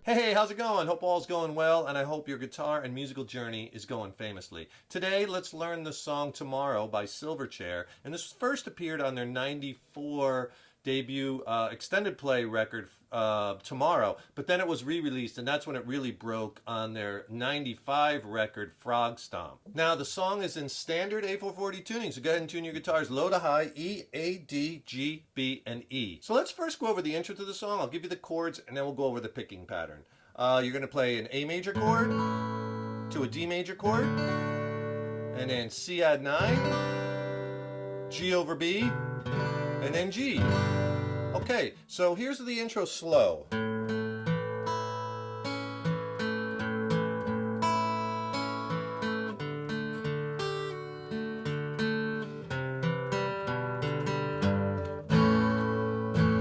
Hey, how's it going? Hope all's going well, and I hope your guitar and musical journey is going famously. Today, let's learn the song Tomorrow by Silverchair, and this first appeared on their '94 debut extended play record, Tomorrow, but then it was re-released, and that's when it really broke on their '95 record, Frogstomp. Now, the song is in standard A440 tuning, so go ahead and tune your guitars low to high, E, A, D, G, B, and E. So let's first go over the intro to the song. I'll give you the chords, and then we'll go over the picking pattern. You're going to play an A major chord to a D major chord, and then C add 9, G over B, and then G. Okay, so here's the intro slow.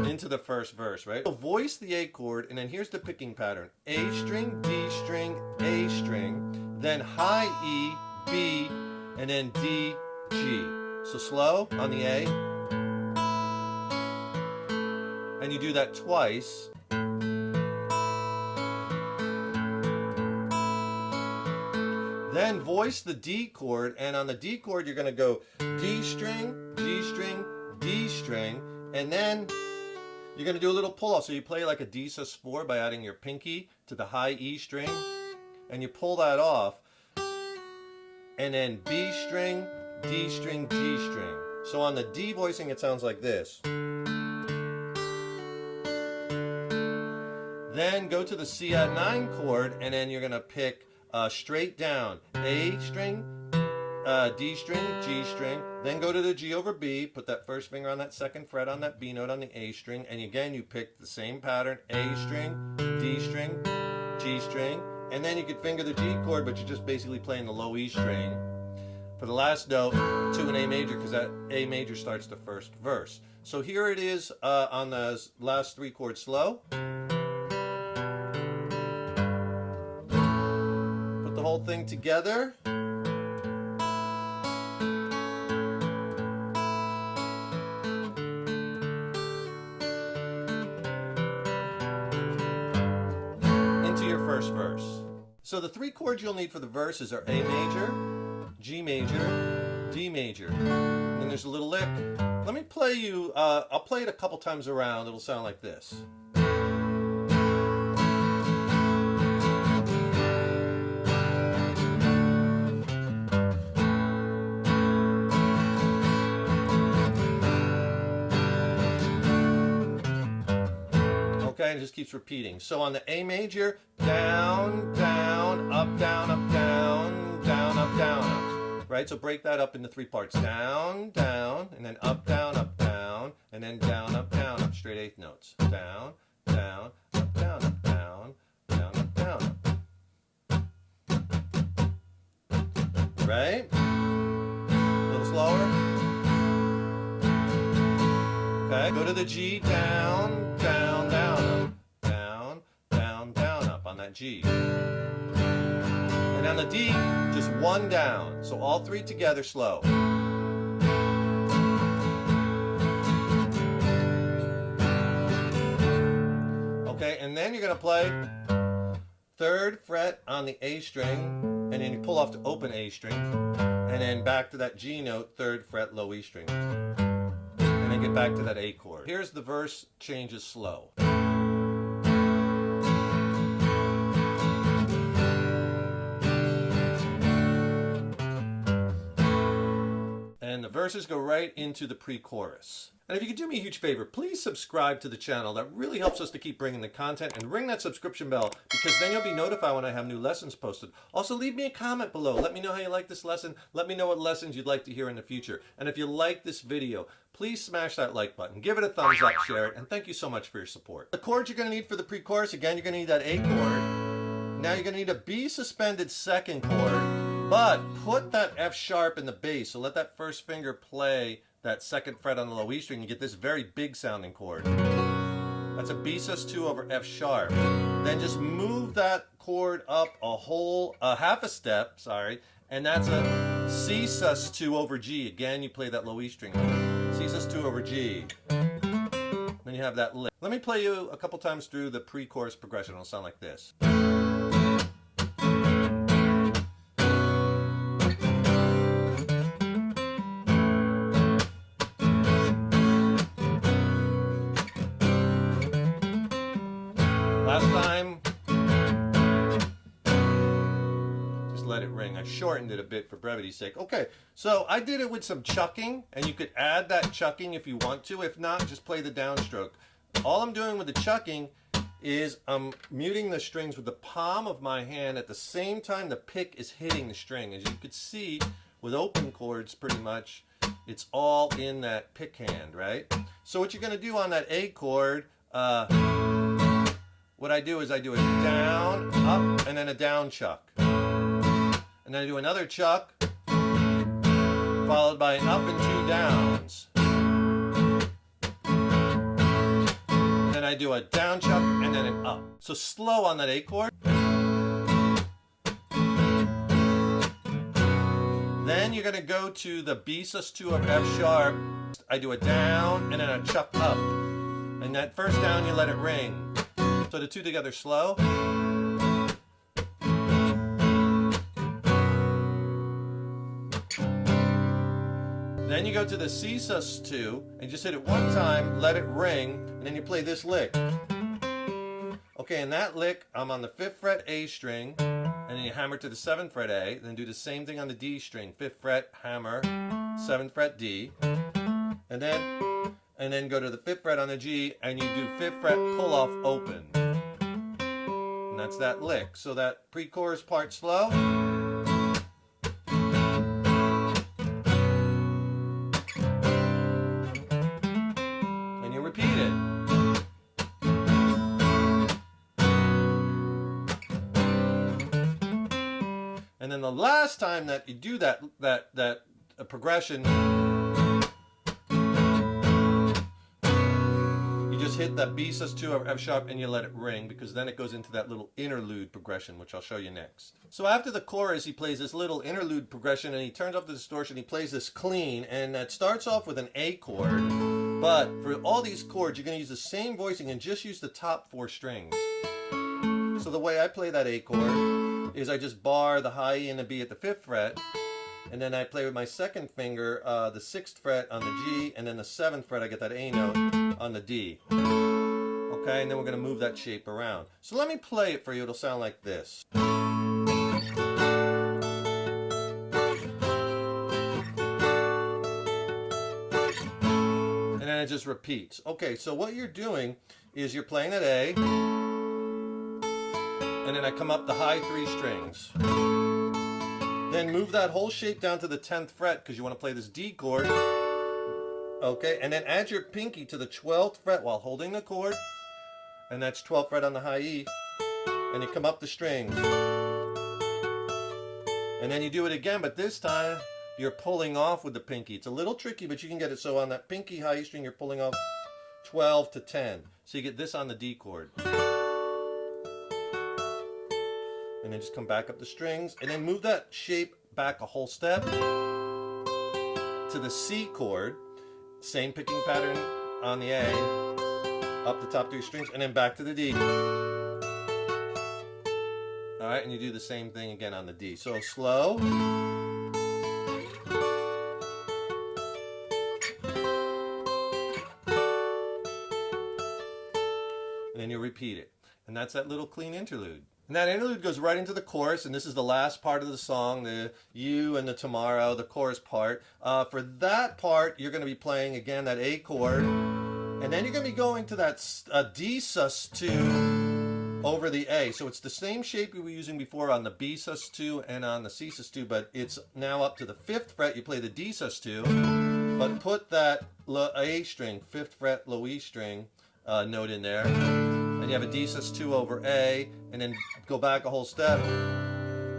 Into the first verse, right? So voice the A chord, and then here's the picking pattern. A string, D string, A string, then high E, B, and then D, G. So slow on the A. And you do that twice. Then voice the D chord, and on the D chord you're going to go D string, G string, D string, and then you're going to do a little pull off. So you play like a D sus4 by adding your pinky to the high E string, and you pull that off, and then B string, D string, G string. So on the D voicing it sounds like this. Then go to the C add 9 chord, and then you're going to pick straight down A string, D string, G string, then go to the G over B, put that first finger on that second fret on that B note on the A string, and again you pick the same pattern, A string, D string, G string, and then you could finger the G chord, but you're just basically playing the low E string for the last note to an A major, because that A major starts the first verse. So here it is on the last 3 chords slow. The whole thing together. Into your first verse. So the 3 chords you'll need for the verses are A major, G major, D major. And then there's a little lick. Let me play you, I'll play it a couple times around. It'll sound like this. Okay, and it just keeps repeating. So on the A major, down, down, up, down, up, down, down, up, down, up. Right? So break that up into 3 parts. Down, down, and then up, down, and then down, up, straight 8th notes. Down, down, up, down, up, down, down, up, down, up. Right? A little slower. Okay, go to the G, down, down, down, up, down, down, down, up on that G. And on the D, just 1 down. So all 3 together slow. Okay, and then you're going to play 3rd fret on the A string, and then you pull off to open A string, and then back to that G note, 3rd fret low E string. And then get back to that A chord. Here's the verse changes slow. And the verses go right into the pre-chorus. And if you could do me a huge favor, please subscribe to the channel. That really helps us to keep bringing the content, and ring that subscription bell, because then you'll be notified when I have new lessons posted. Also, leave me a comment below. Let me know how you like this lesson. Let me know what lessons you'd like to hear in the future. And if you like this video, please smash that like button. Give it a thumbs up, share it, and thank you so much for your support. The chords you're going to need for the pre-chorus, again, you're going to need that A chord. Now you're going to need a B suspended 2nd chord, but put that F sharp in the bass. So let that first finger play that 2nd fret on the low E string. You get this very big sounding chord. That's a B sus2 over F sharp. Then just move that chord up half a step, and that's a C sus2 over G. Again, you play that low E string. C sus2 over G. Then you have that lick. Let me play you a couple times through the pre-chorus progression. It'll sound like this. Last time, just let it ring. I shortened it a bit for brevity's sake. Okay, so I did it with some chucking, and you could add that chucking if you want to. If not, just play the downstroke. All I'm doing with the chucking is I'm muting the strings with the palm of my hand at the same time the pick is hitting the string. As you could see, with open chords, pretty much, it's all in that pick hand, right? So what you're going to do on that A chord, what I do is I do a down, up, and then a down chuck. And then I do another chuck, followed by an up and two downs. And then I do a down chuck and then an up. So slow on that A chord. Then you're going to go to the B sus2 of F sharp. I do a down and then a chuck up. And that first down you let it ring. So the two together slow. Then you go to the C sus2 and just hit it one time, let it ring, and then you play this lick. Okay, in that lick, I'm on the 5th fret A string, and then you hammer to the 7th fret A, then do the same thing on the D string, 5th fret, hammer, 7th fret D, and then go to the 5th fret on the G, and you do 5th fret pull off open. And that's that lick. So that pre-chorus part slow. And you repeat it. And then the last time that you do that progression, just hit that B sus2 or F sharp and you let it ring, because then it goes into that little interlude progression, which I'll show you next. So after the chorus, he plays this little interlude progression and he turns off the distortion. He plays this clean, and that starts off with an A chord, but for all these chords, you're going to use the same voicing and just use the top 4 strings. So the way I play that A chord is I just bar the high E and the B at the 5th fret, and then I play with my second finger the 6th fret on the G, and then the 7th fret I get that A note on the D. Okay, and then we're going to move that shape around. So let me play it for you. It'll sound like this. And then it just repeats. Okay, so what you're doing is you're playing that A, and then I come up the high 3 strings. Then move that whole shape down to the 10th fret because you want to play this D chord. Okay, and then add your pinky to the 12th fret while holding the chord. And that's 12th fret on the high E. And you come up the strings. And then you do it again, but this time you're pulling off with the pinky. It's a little tricky, but you can get it. So on that pinky high E string, you're pulling off 12 to 10. So you get this on the D chord. And then just come back up the strings, and then move that shape back a whole step to the C chord. Same picking pattern on the A, up the top 3 strings, and then back to the D. Alright, and you do the same thing again on the D. So slow. And then you repeat it. And that's that little clean interlude. And that interlude goes right into the chorus, and this is the last part of the song, the You and the Tomorrow, the chorus part. For that part, you're going to be playing, again, that A chord, and then you're going to be going to that D sus2 over the A. So it's the same shape we were using before on the B sus2 and on the C sus2, but it's now up to the 5th fret. You play the D sus2, but put that A string, 5th fret low E string note in there. And you have a D sus2 over A, and then go back a whole step,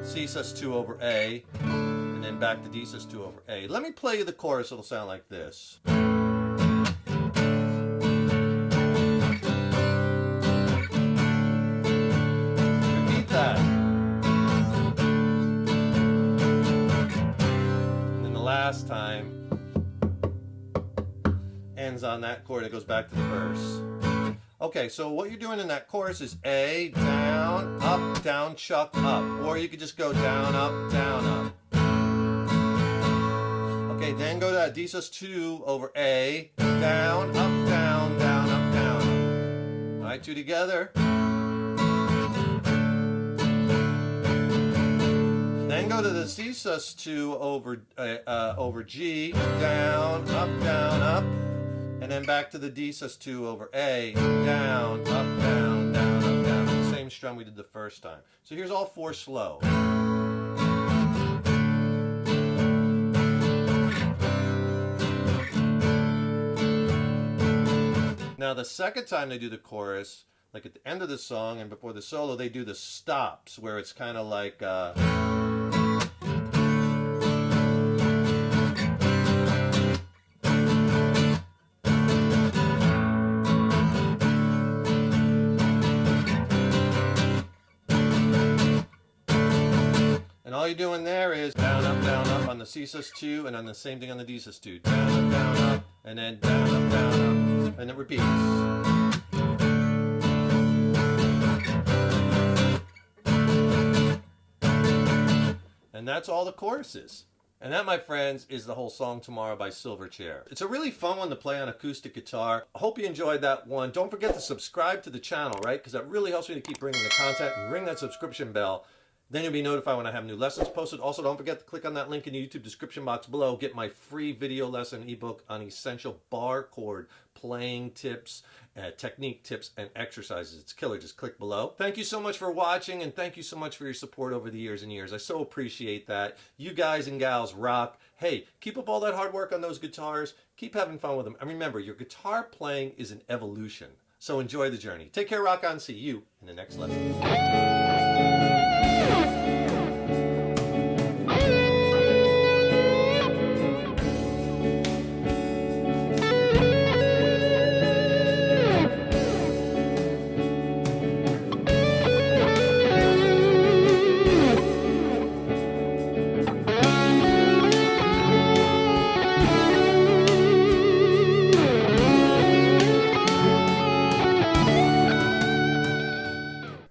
C sus2 over A, and then back to D sus2 over A. Let me play you the chorus. It'll sound like this. Repeat that. And then the last time. ends on that chord. It goes back to the verse. Okay, so what you're doing in that chorus is A, down, chuck, up. Or you could just go down, up, down, up. Okay, then go to that D sus2 over A, down, up, down, down, up, down. All right, two together. Then go to the C sus2 over G, down, up, and then back to the D sus2 over A, down, up, down, down, up, down. The same strum we did the first time. So here's all four slow. Now the second time they do the chorus, like at the end of the song and before the solo, they do the stops where it's kind of like and all you're doing there is down, up on the C sus2 and on the same thing on the D sus2. Down, up, and then down, up, and it repeats. And that's all the choruses. And that, my friends, is the whole song Tomorrow by Silverchair. It's a really fun one to play on acoustic guitar. I hope you enjoyed that one. Don't forget to subscribe to the channel, right? Because that really helps me to keep bringing the content, and ring that subscription bell. Then you'll be notified when I have new lessons posted. Also, don't forget to click on that link in the YouTube description box below. Get my free video lesson ebook on essential bar chord playing tips, technique tips, and exercises. It's killer. Just click below. Thank you so much for watching, and thank you so much for your support over the years and years. I so appreciate that. You guys and gals rock. Hey, keep up all that hard work on those guitars. Keep having fun with them. And remember, your guitar playing is an evolution. So enjoy the journey. Take care, rock on. See you in the next lesson.